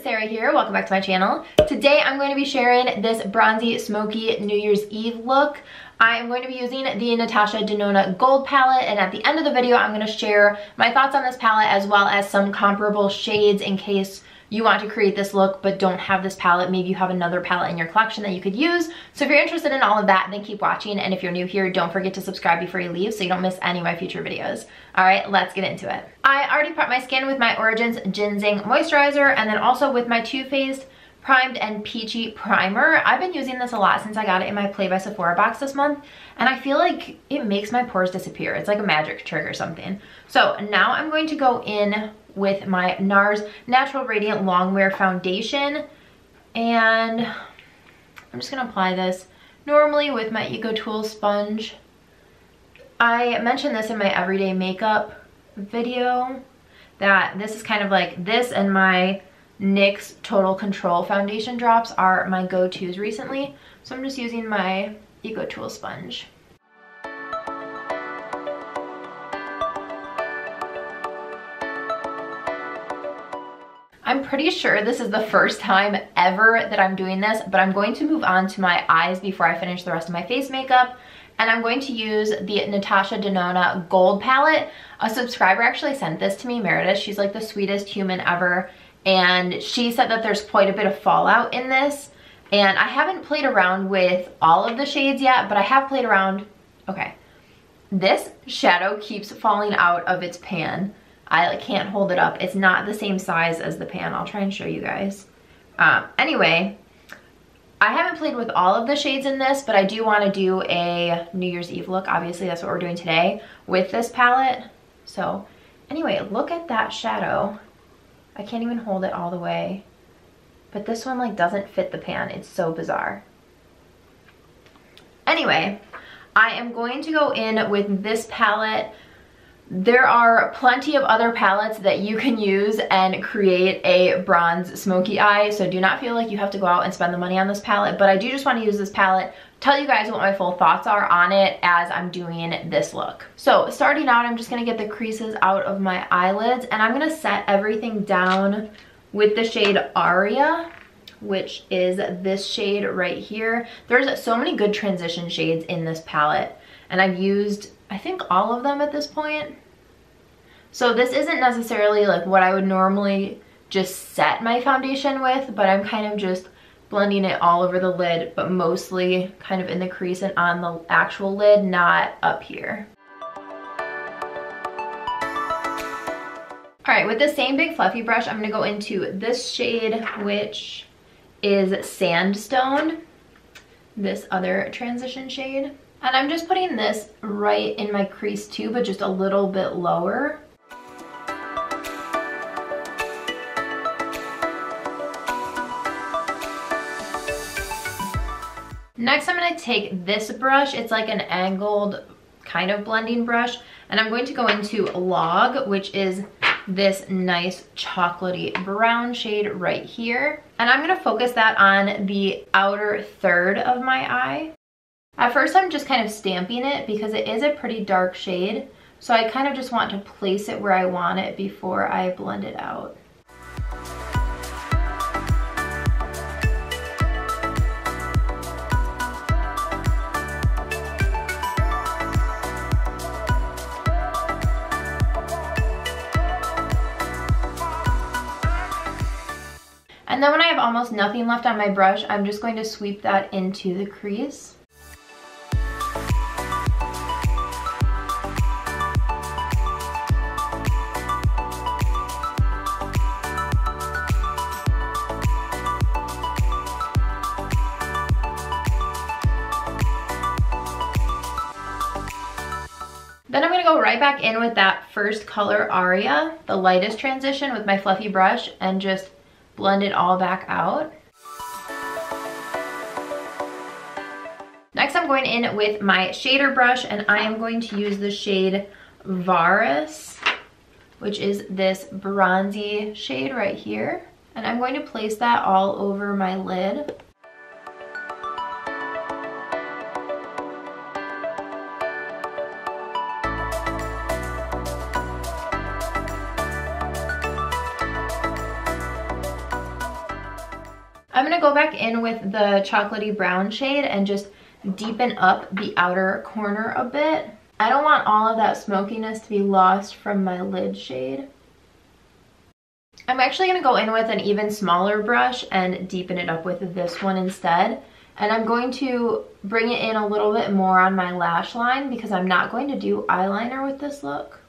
Sarah here. Welcome back to my channel. Today I'm going to be sharing this bronzy smoky New Year's Eve look. I am going to be using the Natasha Denona Gold palette, and at the end of the video I'm going to share my thoughts on this palette as well as some comparable shades in case you want to create this look but don't have this palette. Maybe you have another palette in your collection that you could use. So if you're interested in all of that, then keep watching, and if you're new here, don't forget to subscribe before you leave so you don't miss any of my future videos. Alright, let's get into it. I already prepped my skin with my Origins Ginzing Moisturizer and then also with my Too Faced Primed and Peachy Primer. I've been using this a lot since I got it in my Play by Sephora box this month, and I feel like it makes my pores disappear. It's like a magic trick or something. So now I'm going to go in with my Nars Natural Radiant Longwear Foundation, and I'm just gonna apply this normally with my Eco Tool sponge. I mentioned this in my everyday makeup video that this is kind of like this and my NYX Total Control foundation drops are my go-tos recently. So I'm just using my Eco Tool sponge. I'm pretty sure this is the first time ever that I'm doing this, but I'm going to move on to my eyes before I finish the rest of my face makeup. And I'm going to use the Natasha Denona Gold palette. A subscriber actually sent this to me, Meredith. She's like the sweetest human ever. And she said that there's quite a bit of fallout in this. And I haven't played around with all of the shades yet, but I have played around. Okay. This shadow keeps falling out of its pan. I can't hold it up. It's not the same size as the pan. I'll try and show you guys. Anyway, I haven't played with all of the shades in this, but I do want to do a New Year's Eve look. Obviously, that's what we're doing today with this palette. So anyway, look at that shadow. I can't even hold it all the way. But this one like doesn't fit the pan. It's so bizarre. Anyway, I am going to go in with this palette. There are plenty of other palettes that you can use and create a bronze smoky eye, so do not feel like you have to go out and spend the money on this palette, but I do just want to use this palette, tell you guys what my full thoughts are on it as I'm doing this look. So starting out, I'm just going to get the creases out of my eyelids, and I'm going to set everything down with the shade Aria, which is this shade right here. There's so many good transition shades in this palette, and I've used I think all of them at this point. So this isn't necessarily like what I would normally just set my foundation with, but I'm kind of just blending it all over the lid, but mostly kind of in the crease and on the actual lid, not up here. All right, with the same big fluffy brush, I'm gonna go into this shade, which is Sandstone, this other transition shade. And I'm just putting this right in my crease too, but just a little bit lower. Next, I'm going to take this brush. It's like an angled kind of blending brush. And I'm going to go into Log, which is this nice chocolatey brown shade right here. And I'm going to focus that on the outer third of my eye. At first I'm just kind of stamping it because it is a pretty dark shade, so I kind of just want to place it where I want it before I blend it out. And then when I have almost nothing left on my brush, I'm just going to sweep that into the crease. Then I'm going to go right back in with that first color, Aria, the lightest transition, with my fluffy brush and just blend it all back out. Next I'm going in with my shader brush, and I am going to use the shade Varus, which is this bronzy shade right here. And I'm going to place that all over my lid. I'm gonna go back in with the chocolatey brown shade and just deepen up the outer corner a bit. I don't want all of that smokiness to be lost from my lid shade. I'm actually gonna go in with an even smaller brush and deepen it up with this one instead. And I'm going to bring it in a little bit more on my lash line because I'm not going to do eyeliner with this look.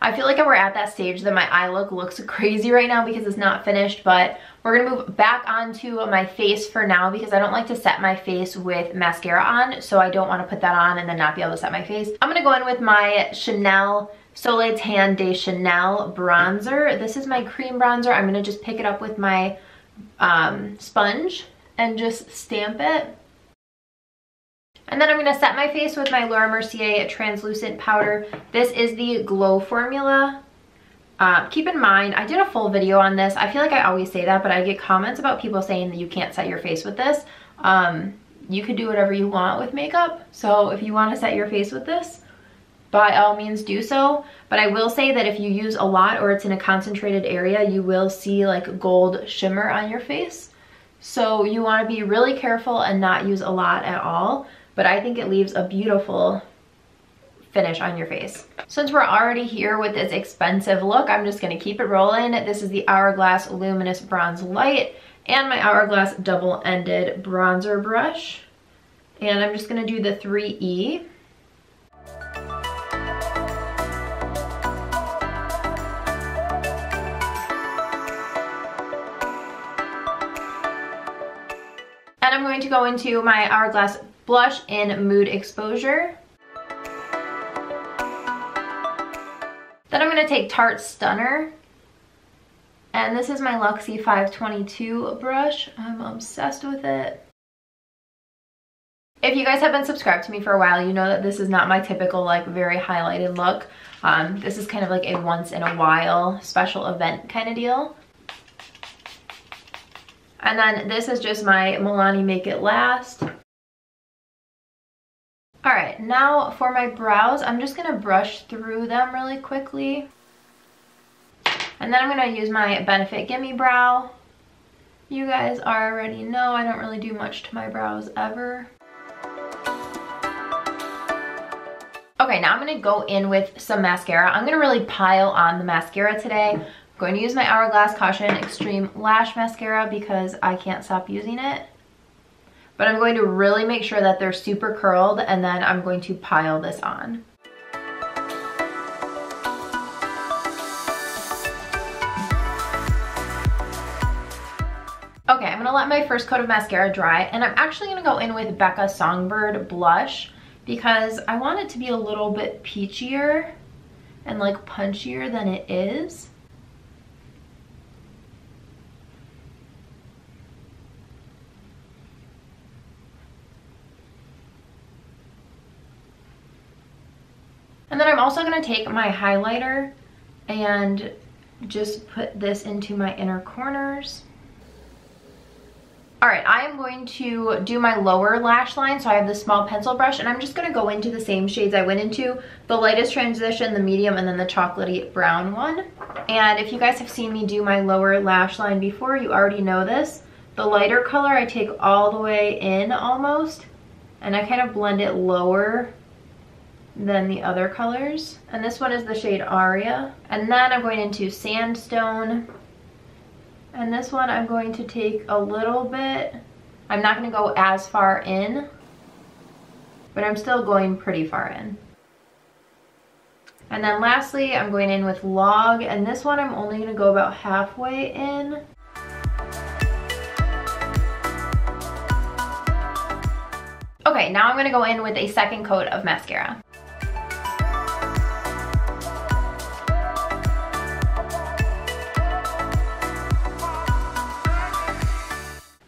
I feel like we're at that stage that my eye look looks crazy right now because it's not finished, but we're gonna move back onto my face for now because I don't like to set my face with mascara on, so I don't wanna put that on and then not be able to set my face. I'm gonna go in with my Soleil Tan de Chanel bronzer. This is my cream bronzer. I'm gonna just pick it up with my sponge and just stamp it. And then I'm going to set my face with my Laura Mercier translucent powder. This is the Glow formula. Keep in mind, I did a full video on this. I feel like I always say that, but I get comments about people saying that you can't set your face with this. You could do whatever you want with makeup. So if you want to set your face with this, by all means do so. But I will say that if you use a lot or it's in a concentrated area, you will see like gold shimmer on your face. So you want to be really careful and not use a lot at all. But I think it leaves a beautiful finish on your face. Since we're already here with this expensive look, I'm just gonna keep it rolling. This is the Hourglass Luminous Bronze Light and my Hourglass double-ended bronzer brush. And I'm just gonna do the 3E. And I'm going to go into my Hourglass blush in Mood Exposure. Then I'm going to take Tarte Stunner. And this is my Luxie 522 brush. I'm obsessed with it. If you guys have been subscribed to me for a while, you know that this is not my typical like very highlighted look. This is kind of like a once in a while special event kind of deal. And then this is just my Milani Make It Last. All right, now for my brows, I'm just gonna brush through them really quickly. And then I'm gonna use my Benefit Gimme Brow. You guys already know I don't really do much to my brows ever. Okay, now I'm gonna go in with some mascara. I'm gonna really pile on the mascara today. I'm going to use my Hourglass Caution Extreme Lash Mascara because I can't stop using it. But I'm going to really make sure that they're super curled, and then I'm going to pile this on. Okay, I'm gonna let my first coat of mascara dry, and I'm actually gonna go in with Becca Songbird blush because I want it to be a little bit peachier and like punchier than it is. And then I'm also going to take my highlighter and just put this into my inner corners. All right, I am going to do my lower lash line. So I have this small pencil brush, and I'm just going to go into the same shades I went into. The lightest transition, the medium, and then the chocolatey brown one. And if you guys have seen me do my lower lash line before, you already know this. The lighter color I take all the way in almost, and I kind of blend it lower than the other colors. And this one is the shade Aria. And then I'm going into Sandstone. And this one I'm going to take a little bit. I'm not going to go as far in, but I'm still going pretty far in. And then lastly, I'm going in with Log, and this one I'm only going to go about halfway in. Okay, now I'm going to go in with a second coat of mascara.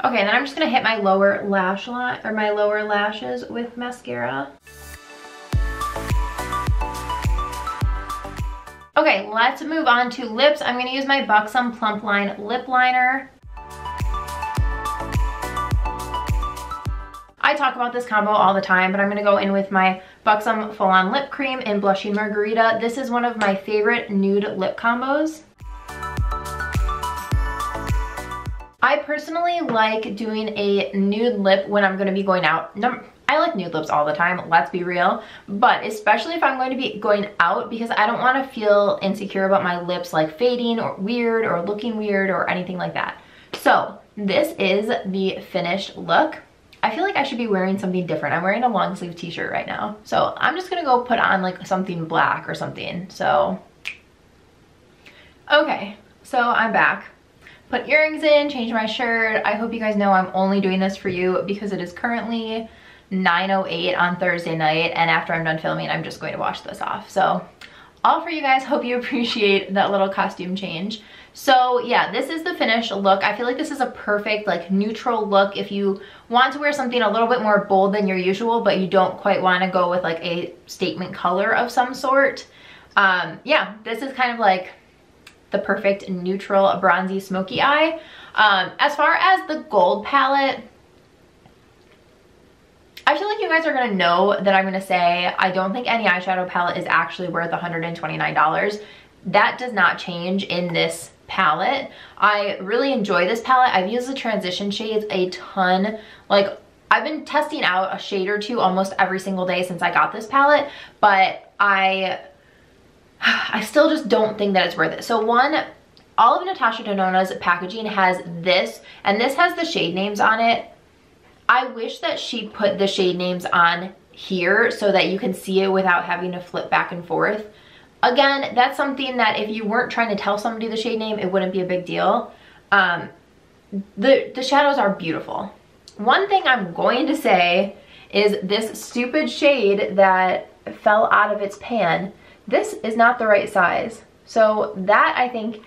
Okay, then I'm just gonna hit my lower lash line, or my lower lashes with mascara. Okay, let's move on to lips. I'm gonna use my Buxom Plumpline lip liner. I talk about this combo all the time, but I'm gonna go in with my Buxom Full On Lip Cream in Blushing Margarita. This is one of my favorite nude lip combos. I personally like doing a nude lip when I'm going to be going out. I like nude lips all the time, let's be real, but especially if I'm going to be going out, because I don't want to feel insecure about my lips like fading or weird or looking weird or anything like that. So this is the finished look. I feel like I should be wearing something different. I'm wearing a long sleeve t-shirt right now. So I'm just gonna go put on like something black or something. So, okay, so I'm back. Put earrings in, change my shirt. I hope you guys know I'm only doing this for you because it is currently 9:08 on Thursday night, and after I'm done filming, I'm just going to wash this off. So all for you guys. Hope you appreciate that little costume change. So yeah, this is the finished look. I feel like this is a perfect like neutral look if you want to wear something a little bit more bold than your usual, but you don't quite want to go with like a statement color of some sort. Yeah, this is kind of like the perfect neutral bronzy smoky eye. As far as the gold palette, I feel like you guys are gonna know that I'm gonna say I don't think any eyeshadow palette is actually worth $129. That does not change in this palette. I really enjoy this palette. I've used the transition shades a ton. Like, I've been testing out a shade or two almost every single day since I got this palette, but I still just don't think that it's worth it. So one, all of Natasha Denona's packaging has this, and this has the shade names on it. I wish that she put the shade names on here so that you can see it without having to flip back and forth. Again, that's something that if you weren't trying to tell somebody the shade name, it wouldn't be a big deal. The shadows are beautiful. One thing I'm going to say is this stupid shade that fell out of its pan. This is not the right size. So that, I think,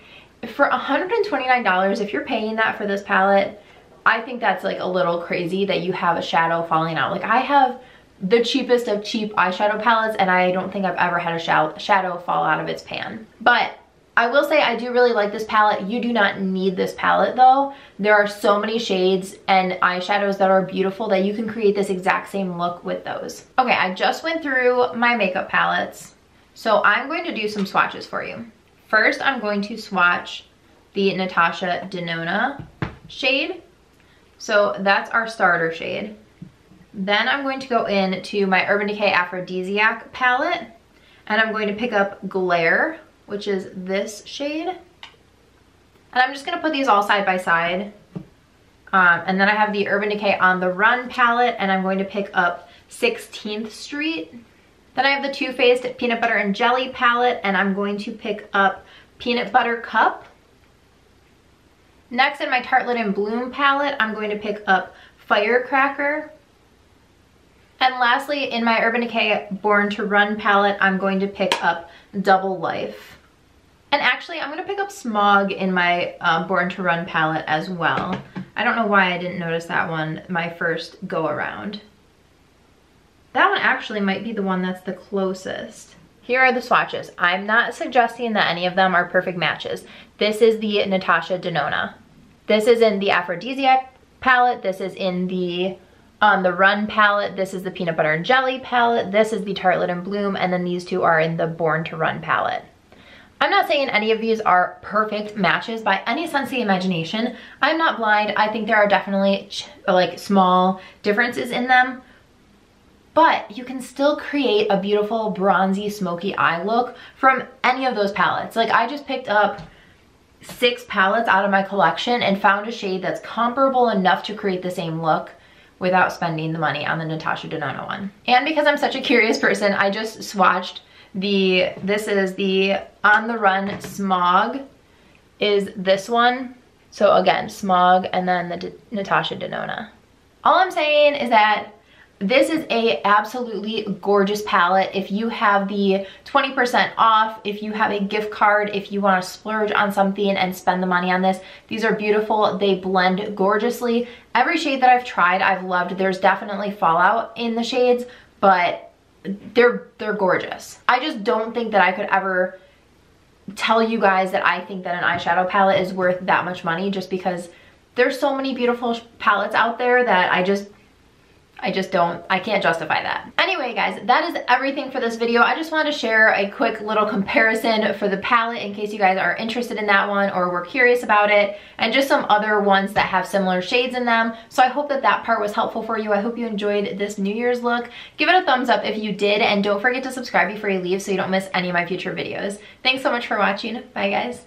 for $129, if you're paying that for this palette, I think that's like a little crazy that you have a shadow falling out. Like, I have the cheapest of cheap eyeshadow palettes, and I don't think I've ever had a shadow fall out of its pan. But I will say I do really like this palette. You do not need this palette though. There are so many shades and eyeshadows that are beautiful that you can create this exact same look with those. Okay, I just went through my makeup palettes, so I'm going to do some swatches for you. First, I'm going to swatch the Natasha Denona shade. So that's our starter shade. Then I'm going to go into my Urban Decay Aphrodisiac palette, and I'm going to pick up Glare, which is this shade. And I'm just gonna put these all side by side. And then I have the Urban Decay On The Run palette, and I'm going to pick up 16th Street. Then I have the Too Faced Peanut Butter and Jelly palette, and I'm going to pick up Peanut Butter Cup. Next, in my Tarte and Bloom palette, I'm going to pick up Firecracker. And lastly, in my Urban Decay Born to Run palette, I'm going to pick up Double Life. And actually, I'm going to pick up Smog in my Born to Run palette as well. I don't know why I didn't notice that one my first go around. That one actually might be the one that's the closest. Here are the swatches. I'm not suggesting that any of them are perfect matches. This is the Natasha Denona. This is in the Aphrodisiac palette. This is in the On The Run palette. This is the Peanut Butter and Jelly palette. This is the Tarte and Bloom, and then these two are in the Born to Run palette. I'm not saying any of these are perfect matches by any sense of the imagination. I'm not blind. I think there are definitely like small differences in them, but you can still create a beautiful bronzy smoky eye look from any of those palettes. Like, I just picked up 6 palettes out of my collection and found a shade that's comparable enough to create the same look without spending the money on the Natasha Denona one. And because I'm such a curious person, I just swatched this is the On The Run Smog is this one. So again, Smog, and then the Natasha Denona. All I'm saying is that this is a absolutely gorgeous palette. If you have the 20% off, if you have a gift card, if you want to splurge on something and spend the money on this, these are beautiful. They blend gorgeously. Every shade that I've tried, I've loved. There's definitely fallout in the shades, but they're gorgeous. I just don't think that I could ever tell you guys that I think that an eyeshadow palette is worth that much money, just because there's so many beautiful palettes out there that I can't justify that. Anyway, guys, that is everything for this video. I just wanted to share a quick little comparison for the palette in case you guys are interested in that one or were curious about it, and just some other ones that have similar shades in them. So I hope that that part was helpful for you. I hope you enjoyed this New Year's look. Give it a thumbs up if you did, and don't forget to subscribe before you leave so you don't miss any of my future videos. Thanks so much for watching. Bye, guys.